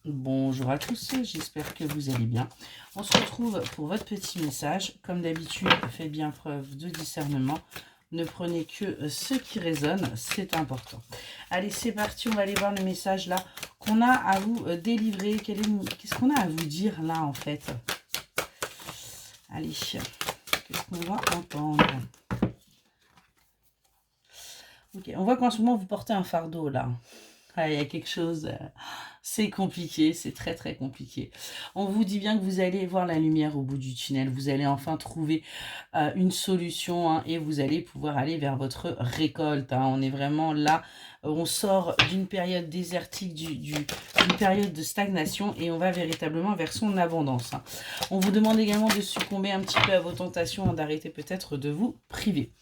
Bonjour à tous, j'espère que vous allez bien. On se retrouve pour votre petit message. Comme d'habitude, faites bien preuve de discernement. Ne prenez que ce qui résonne, c'est important. Allez, c'est parti, on va aller voir le message là qu'on a à vous délivrer. Qu'est-ce qu'on a à vous dire là en fait? Allez, qu'est-ce qu'on va entendre? Ok, on voit qu'en ce moment vous portez un fardeau là. Ah, il y a quelque chose, c'est compliqué, c'est très très compliqué. On vous dit bien que vous allez voir la lumière au bout du tunnel, vous allez enfin trouver une solution hein, et vous allez pouvoir aller vers votre récolte. Hein. On est vraiment là, on sort d'une période désertique, d'une période de stagnation et on va véritablement vers son abondance. Hein. On vous demande également de succomber un petit peu à vos tentations, hein, d'arrêter peut-être de vous priver.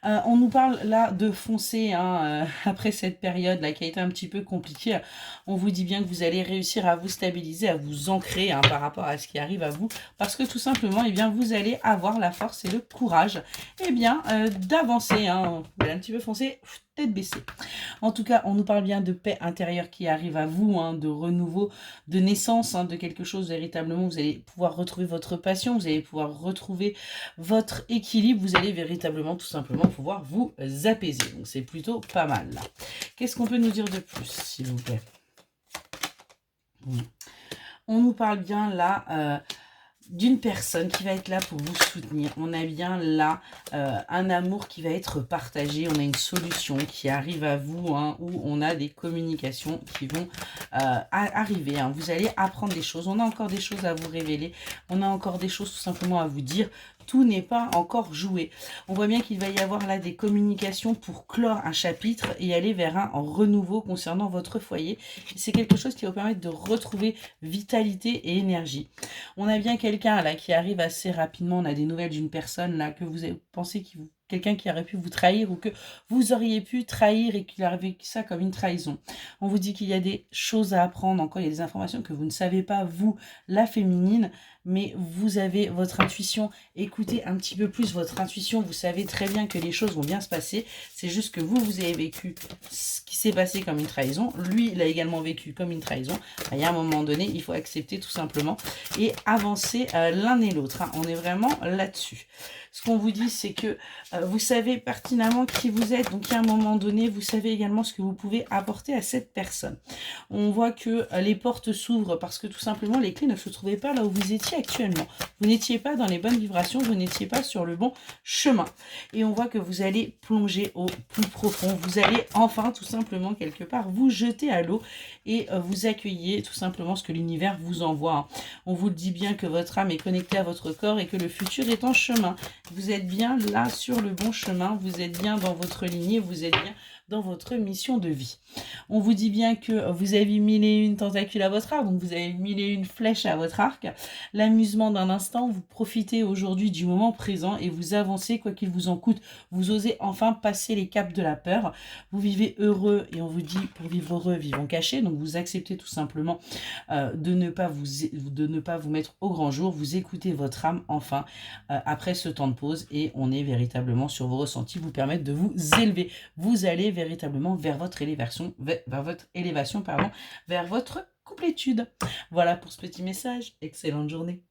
On nous parle là de foncer hein, après cette période là qui a été un petit peu compliquée. On vous dit bien que vous allez réussir à vous stabiliser, à vous ancrer hein, par rapport à ce qui arrive à vous, parce que tout simplement, eh bien, vous allez avoir la force et le courage d'avancer. Hein. Vous allez un petit peu foncer, tête baissée. En tout cas, on nous parle bien de paix intérieure qui arrive à vous, hein, de renouveau, de naissance, hein, de quelque chose véritablement. Vous allez pouvoir retrouver votre passion, vous allez pouvoir retrouver votre équilibre, vous allez véritablement tout simplement pouvoir vous apaiser. Donc c'est plutôt pas mal là. Qu'est-ce qu'on peut nous dire de plus, s'il vous plaît? On nous parle bien là d'une personne qui va être là pour vous soutenir. On a bien là un amour qui va être partagé. On a une solution qui arrive à vous, hein, où on a des communications qui vont arriver. Hein. Vous allez apprendre des choses. On a encore des choses à vous révéler. On a encore des choses tout simplement à vous dire. Tout n'est pas encore joué. On voit bien qu'il va y avoir là des communications pour clore un chapitre et aller vers un renouveau concernant votre foyer. C'est quelque chose qui va vous permettre de retrouver vitalité et énergie. On a bien quelqu'un là qui arrive assez rapidement. On a des nouvelles d'une personne là que vous pensez quelqu'un qui aurait pu vous trahir ou que vous auriez pu trahir et qu'il a vécu ça comme une trahison. On vous dit qu'il y a des choses à apprendre encore, il y a des informations que vous ne savez pas, vous, la féminine, mais vous avez votre intuition. Écoutez un petit peu plus votre intuition, vous savez très bien que les choses vont bien se passer. C'est juste que vous avez vécu ce qui s'est passé comme une trahison. Lui, il a également vécu comme une trahison. Il y a un moment donné, il faut accepter tout simplement et avancer l'un et l'autre. Hein. On est vraiment là-dessus. Ce qu'on vous dit, c'est que vous savez pertinemment qui vous êtes. Donc, à un moment donné, vous savez également ce que vous pouvez apporter à cette personne. On voit que les portes s'ouvrent parce que tout simplement, les clés ne se trouvaient pas là où vous étiez actuellement. Vous n'étiez pas dans les bonnes vibrations, vous n'étiez pas sur le bon chemin. Et on voit que vous allez plonger au plus profond. Vous allez enfin, tout simplement, quelque part, vous jeter à l'eau et vous accueillir tout simplement ce que l'univers vous envoie. Hein. On vous dit bien que votre âme est connectée à votre corps et que le futur est en chemin. Vous êtes bien là sur le bon chemin, vous êtes bien dans votre lignée, vous êtes bien dans votre mission de vie. On vous dit bien que vous avez 1001 tentacules à votre arc, donc vous avez 1001 flèches à votre arc. L'amusement d'un instant, vous profitez aujourd'hui du moment présent et vous avancez quoi qu'il vous en coûte. Vous osez enfin passer les caps de la peur. Vous vivez heureux et on vous dit pour vivre heureux, vivons cachés. Donc vous acceptez tout simplement de ne pas vous mettre au grand jour. Vous écoutez votre âme enfin après ce temps de pause et on est véritablement sur vos ressentis, vous permettre de vous élever. Vous allez véritablement vers votre élévation, vers votre complétude. Voilà pour ce petit message. Excellente journée.